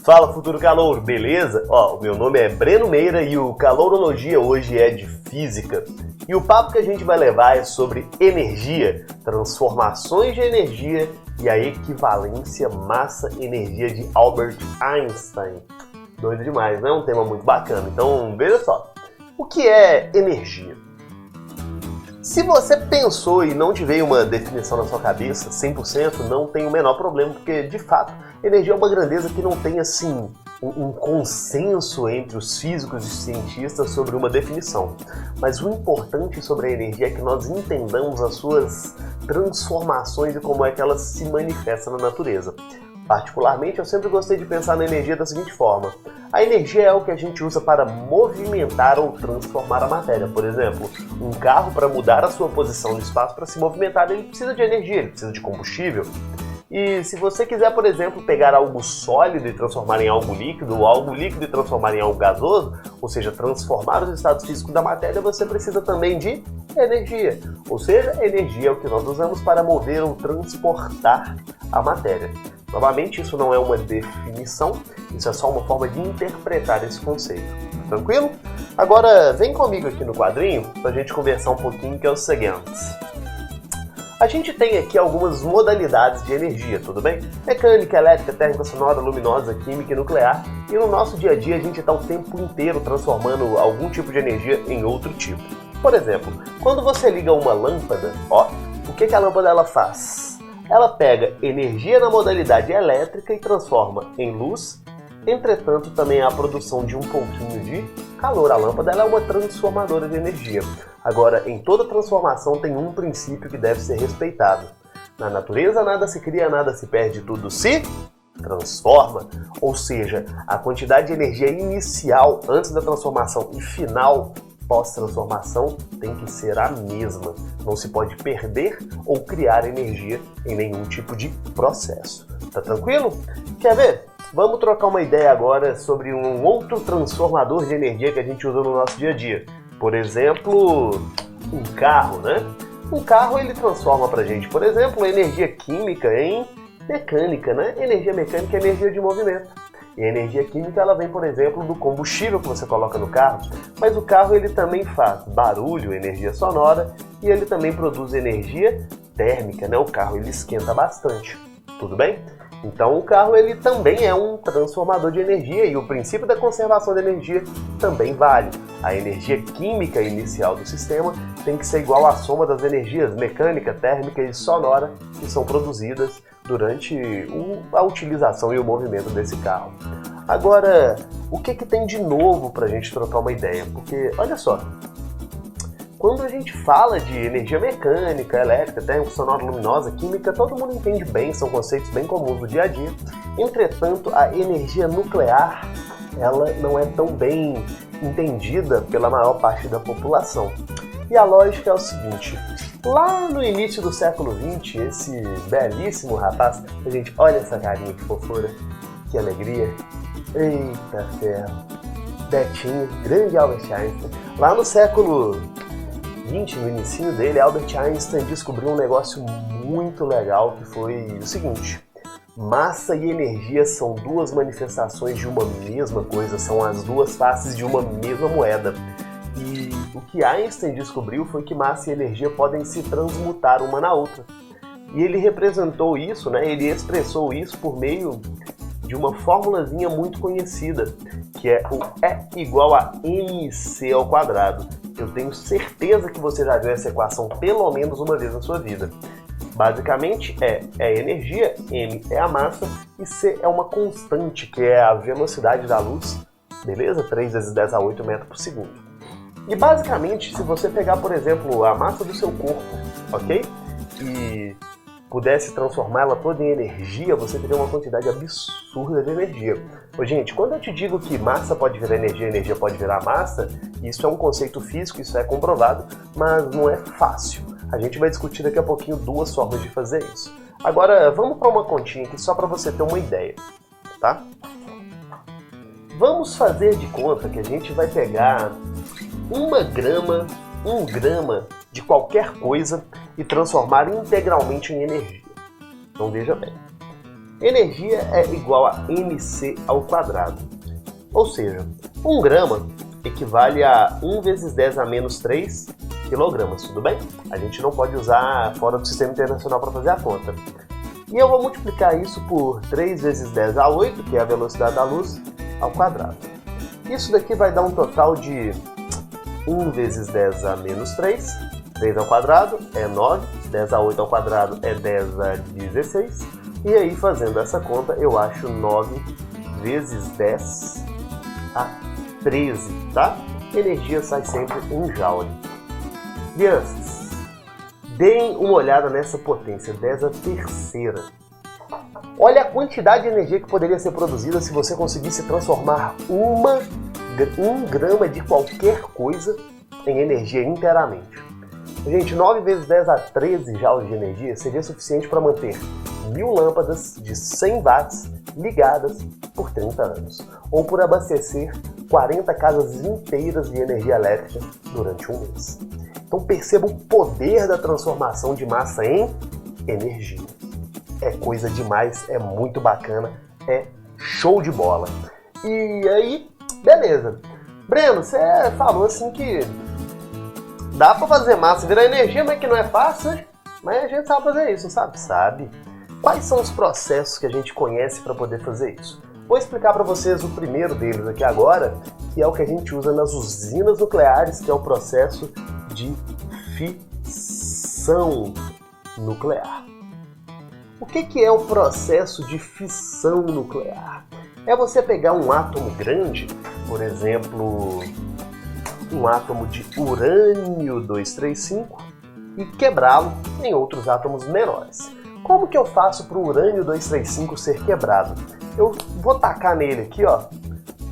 Fala, futuro calouro, beleza? O meu nome é Breno Meira e o Calourologia hoje é de física. E o papo que a gente vai levar é sobre energia, transformações de energia e a equivalência massa-energia de Albert Einstein. Doido demais, né? Um tema muito bacana. Então, veja só. O que é energia? Se você pensou e não te veio uma definição na sua cabeça, 100%, não tem o menor problema, porque, de fato, energia é uma grandeza que não tem, assim, um consenso entre os físicos e cientistas sobre uma definição. Mas o importante sobre a energia é que nós entendamos as suas transformações e como é que elas se manifestam na natureza. Particularmente, eu sempre gostei de pensar na energia da seguinte forma. A energia é o que a gente usa para movimentar ou transformar a matéria. Por exemplo, um carro, para mudar a sua posição no espaço, para se movimentar, ele precisa de energia, ele precisa de combustível. E se você quiser, por exemplo, pegar algo sólido e transformar em algo líquido, ou algo líquido e transformar em algo gasoso, ou seja, transformar os estados físicos da matéria, você precisa também de energia. Ou seja, energia é o que nós usamos para mover ou transportar a matéria. Novamente, isso não é uma definição, isso é só uma forma de interpretar esse conceito. Tranquilo? Agora, vem comigo aqui no quadrinho para a gente conversar um pouquinho, que é o seguinte. A gente tem aqui algumas modalidades de energia, tudo bem? Mecânica, elétrica, térmica, sonora, luminosa, química e nuclear. E no nosso dia a dia a gente está o tempo inteiro transformando algum tipo de energia em outro tipo. Por exemplo, quando você liga uma lâmpada, o que a lâmpada ela faz? Ela pega energia na modalidade elétrica e transforma em luz. Entretanto, também há a produção de um pouquinho de calor. A lâmpada ela é uma transformadora de energia. Agora, em toda transformação tem um princípio que deve ser respeitado. Na natureza, nada se cria, nada se perde, tudo se transforma. Ou seja, a quantidade de energia inicial antes da transformação e final pós-transformação tem que ser a mesma. Não se pode perder ou criar energia em nenhum tipo de processo. Tá tranquilo? Quer ver? Vamos trocar uma ideia agora sobre um outro transformador de energia que a gente usa no nosso dia a dia. Por exemplo, um carro, né? Um carro ele transforma pra gente, por exemplo, energia química em mecânica, né? Energia mecânica é energia de movimento. E a energia química ela vem, por exemplo, do combustível que você coloca no carro, mas o carro ele também faz barulho, energia sonora, e ele também produz energia térmica, né? O carro ele esquenta bastante, tudo bem? Então o carro ele também é um transformador de energia e o princípio da conservação de energia também vale. A energia química inicial do sistema tem que ser igual à soma das energias mecânica, térmica e sonora que são produzidas durante a utilização e o movimento desse carro. Agora, o que tem de novo para a gente trocar uma ideia? Porque, olha só, quando a gente fala de energia mecânica, elétrica, térmica, sonora, luminosa, química, todo mundo entende bem, são conceitos bem comuns do dia a dia. Entretanto, a energia nuclear, ela não é tão bem entendida pela maior parte da população. E a lógica é o seguinte, lá no início do século XX, esse belíssimo rapaz, gente, olha essa carinha que fofura, que alegria, eita ferro, Betinho, grande Albert Einstein, lá no século XX, no início dele, Albert Einstein descobriu um negócio muito legal que foi o seguinte, massa e energia são duas manifestações de uma mesma coisa, são as duas faces de uma mesma moeda. E o que Einstein descobriu foi que massa e energia podem se transmutar uma na outra. E ele representou isso, né? Ele expressou isso por meio de uma formulazinha muito conhecida, que é o E igual a mc ao quadrado. Eu tenho certeza que você já viu essa equação pelo menos uma vez na sua vida. Basicamente é energia, M é a massa e C é uma constante, que é a velocidade da luz, beleza? 3 vezes 10 a 8 metros por segundo. E basicamente, se você pegar, por exemplo, a massa do seu corpo, ok? E pudesse transformá-la toda em energia, você teria uma quantidade absurda de energia. Ô, gente, quando eu te digo que massa pode virar energia, energia pode virar massa, isso é um conceito físico, isso é comprovado, mas não é fácil. A gente vai discutir daqui a pouquinho duas formas de fazer isso. Agora, vamos para uma continha aqui só para você ter uma ideia, tá? Vamos fazer de conta que a gente vai pegar 1 grama de qualquer coisa e transformar integralmente em energia. Então veja bem, Energia é igual a mc ao quadrado. Ou seja, 1 grama equivale a 1 vezes 10 a menos 3 quilogramas, tudo bem? A gente não pode usar fora do sistema internacional para fazer a conta. E eu vou multiplicar isso por 3 vezes 10 a 8, que é a velocidade da luz, ao quadrado. Isso daqui vai dar um total de 1 vezes 10 a menos 3, 3 ao quadrado é 9, 10 a 8 ao quadrado é 10 a 16, e aí fazendo essa conta eu acho 9 vezes 10 a 13, tá? Energia sai sempre 1 joule. Crianças, deem uma olhada nessa potência, 10 a terceira. Olha a quantidade de energia que poderia ser produzida se você conseguisse transformar 1 grama de qualquer coisa em energia inteiramente. Gente, 9 vezes 10 a 13 joules de energia seria suficiente para manter 1000 lâmpadas de 100 watts ligadas por 30 anos, ou por abastecer 40 casas inteiras de energia elétrica durante um mês. Então perceba o poder da transformação de massa em energia. É coisa demais, é muito bacana, é show de bola. E aí, beleza. Breno, você falou assim que dá para fazer massa virar energia, mas que não é fácil, né? Mas a gente sabe fazer isso, não sabe? Sabe. Quais são os processos que a gente conhece para poder fazer isso? Vou explicar para vocês o primeiro deles aqui agora, que é o que a gente usa nas usinas nucleares, que é o processo de fissão nuclear. O que é o processo de fissão nuclear? É você pegar um átomo grande, por exemplo, um átomo de urânio 235, e quebrá-lo em outros átomos menores. Como que eu faço para o urânio 235 ser quebrado? Eu vou tacar nele aqui, ó,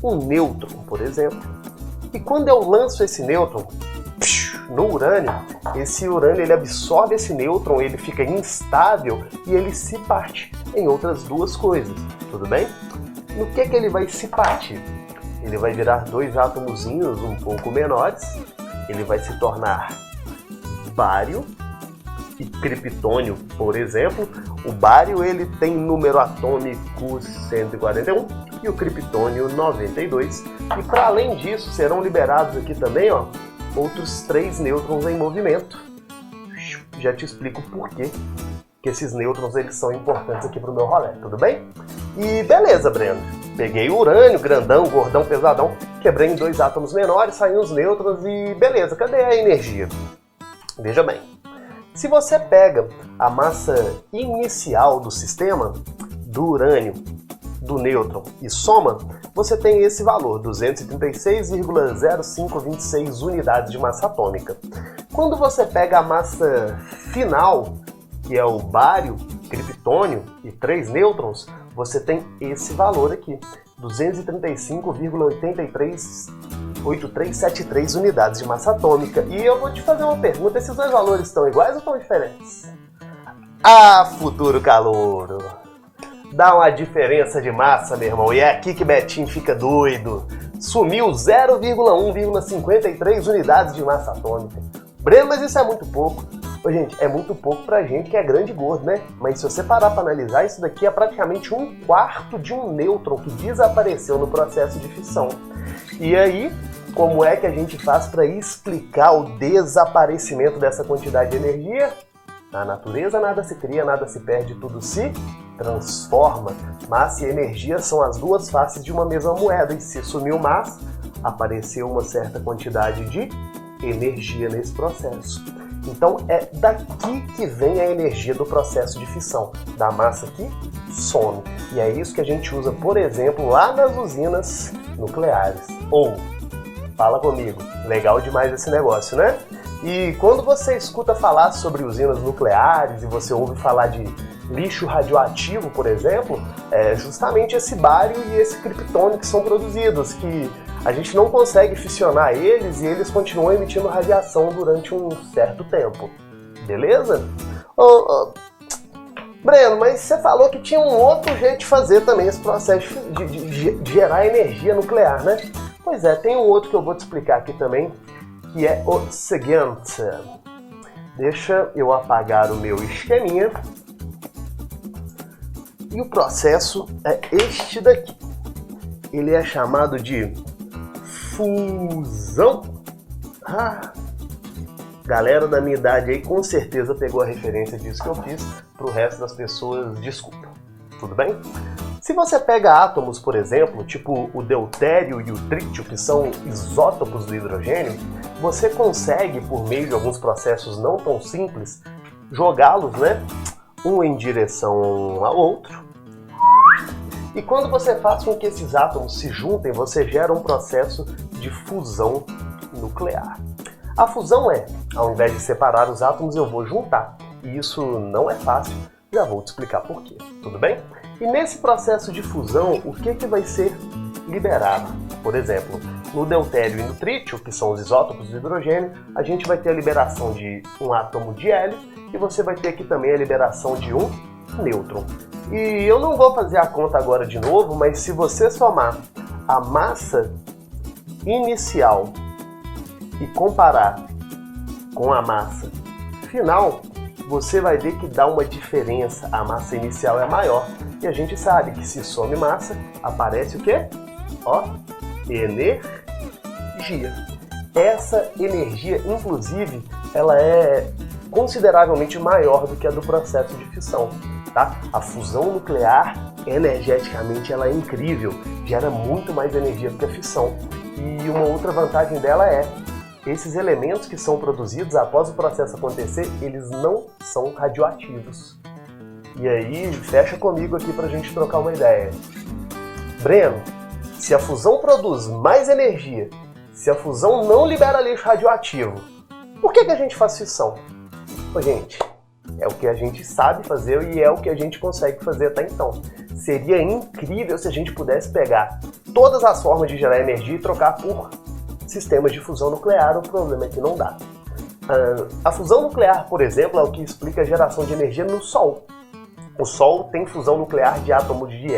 um nêutron, por exemplo, e quando eu lanço esse nêutron no urânio, esse urânio ele absorve esse nêutron, ele fica instável e ele se parte em outras duas coisas, tudo bem? No que ele vai se partir? Ele vai virar 2 átomozinhos um pouco menores, ele vai se tornar bário e criptônio, por exemplo. O bário ele tem número atômico 141 e o criptônio 92. E para além disso serão liberados aqui também, ó, outros 3 nêutrons em movimento. Já te explico por quê que esses nêutrons eles são importantes aqui para o meu rolê, tudo bem? E beleza, Breno. Peguei o urânio, grandão, gordão, pesadão, quebrei em 2 átomos menores, saíram os nêutrons e beleza, cadê a energia? Veja bem, se você pega a massa inicial do sistema, do urânio, do nêutron e soma, você tem esse valor, 236,0526 unidades de massa atômica. Quando você pega a massa final, que é o bário, criptônio e 3 nêutrons, você tem esse valor aqui, 235,8373 unidades de massa atômica. E eu vou te fazer uma pergunta, esses 2 valores estão iguais ou estão diferentes? Ah, futuro calouro! Dá uma diferença de massa, meu irmão, e é aqui que Betinho fica doido. Sumiu 0,1,53 unidades de massa atômica. Breno, mas isso é muito pouco. Ô, gente, é muito pouco pra gente que é grande e gordo, né? Mas se você parar pra analisar, isso daqui é praticamente 1/4 de um nêutron que desapareceu no processo de fissão. E aí, como é que a gente faz para explicar o desaparecimento dessa quantidade de energia? Na natureza nada se cria, nada se perde, tudo se transforma. Massa e energia são as 2 faces de uma mesma moeda, e se sumiu massa, apareceu uma certa quantidade de energia nesse processo. Então é daqui que vem a energia do processo de fissão, da massa que some. E é isso que a gente usa, por exemplo, lá nas usinas nucleares. Ou, fala comigo, legal demais esse negócio, né? E quando você escuta falar sobre usinas nucleares e você ouve falar de lixo radioativo, por exemplo, é justamente esse bário e esse criptônio que são produzidos, que a gente não consegue fissionar eles e eles continuam emitindo radiação durante um certo tempo. Beleza? Breno, mas você falou que tinha um outro jeito de fazer também esse processo de gerar energia nuclear, né? Pois é, tem um outro que eu vou te explicar aqui também, que é o seguinte. Deixa eu apagar o meu esqueminha. E o processo é este daqui. Ele é chamado de fusão. Galera da minha idade aí com certeza pegou a referência disso que eu fiz. Pro resto das pessoas, desculpa. Tudo bem? Se você pega átomos, por exemplo, tipo o deutério e o trítio, que são isótopos do hidrogênio, você consegue, por meio de alguns processos não tão simples, jogá-los, né, um em direção ao outro. E quando você faz com que esses átomos se juntem, você gera um processo de fusão nuclear. A fusão é, ao invés de separar os átomos, eu vou juntar. E isso não é fácil, já vou te explicar por quê, tudo bem? E nesse processo de fusão, o que vai ser liberado? Por exemplo, no deutério e no trítio, que são os isótopos do hidrogênio, a gente vai ter a liberação de um átomo de hélio e você vai ter aqui também a liberação de um nêutron. E eu não vou fazer a conta agora de novo, mas se você somar a massa inicial e comparar com a massa final, você vai ver que dá uma diferença. A massa inicial é maior. E a gente sabe que se some massa, aparece o quê? Ó, energia. Essa energia, inclusive, ela é consideravelmente maior do que a do processo de fissão, tá? A fusão nuclear, energeticamente, ela é incrível. Gera muito mais energia do que a fissão. E uma outra vantagem dela é esses elementos que são produzidos após o processo acontecer, eles não são radioativos. E aí, fecha comigo aqui pra gente trocar uma ideia. Breno, se a fusão produz mais energia, se a fusão não libera lixo radioativo, por que a gente faz fissão? Pô, gente, é o que a gente sabe fazer e é o que a gente consegue fazer até então. Seria incrível se a gente pudesse pegar todas as formas de gerar energia e trocar por sistemas de fusão nuclear. O problema é que não dá. A fusão nuclear, por exemplo, é o que explica a geração de energia no Sol. O Sol tem fusão nuclear de átomos de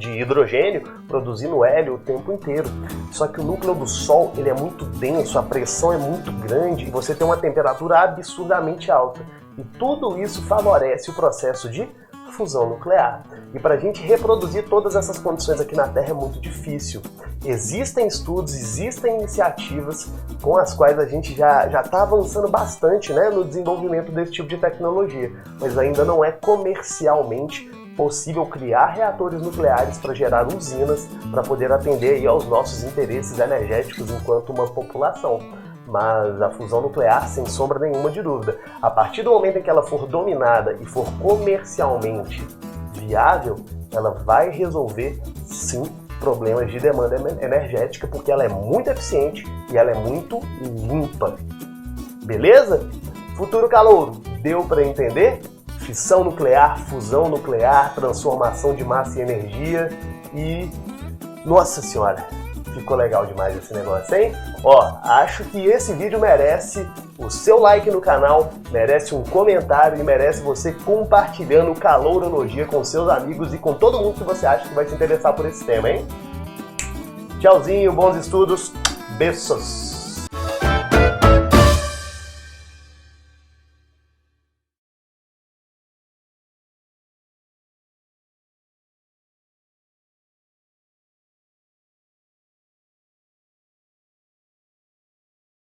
hidrogênio produzindo hélio o tempo inteiro. Só que o núcleo do Sol ele é muito denso, a pressão é muito grande e você tem uma temperatura absurdamente alta. E tudo isso favorece o processo de fusão nuclear. E para a gente reproduzir todas essas condições aqui na Terra é muito difícil. Existem estudos, existem iniciativas com as quais a gente já está avançando bastante, né, no desenvolvimento desse tipo de tecnologia, mas ainda não é comercialmente possível criar reatores nucleares para gerar usinas para poder atender aí aos nossos interesses energéticos enquanto uma população. Mas a fusão nuclear, sem sombra nenhuma de dúvida, a partir do momento em que ela for dominada e for comercialmente viável, ela vai resolver, sim, problemas de demanda energética, porque ela é muito eficiente e ela é muito limpa. Beleza? Futuro calouro, deu para entender? Fissão nuclear, fusão nuclear, transformação de massa em energia e... Nossa senhora! Ficou legal demais esse negócio, hein? Ó, acho que esse vídeo merece o seu like no canal, merece um comentário e merece você compartilhando o Calourologia com seus amigos e com todo mundo que você acha que vai se interessar por esse tema, hein? Tchauzinho, bons estudos, beijos!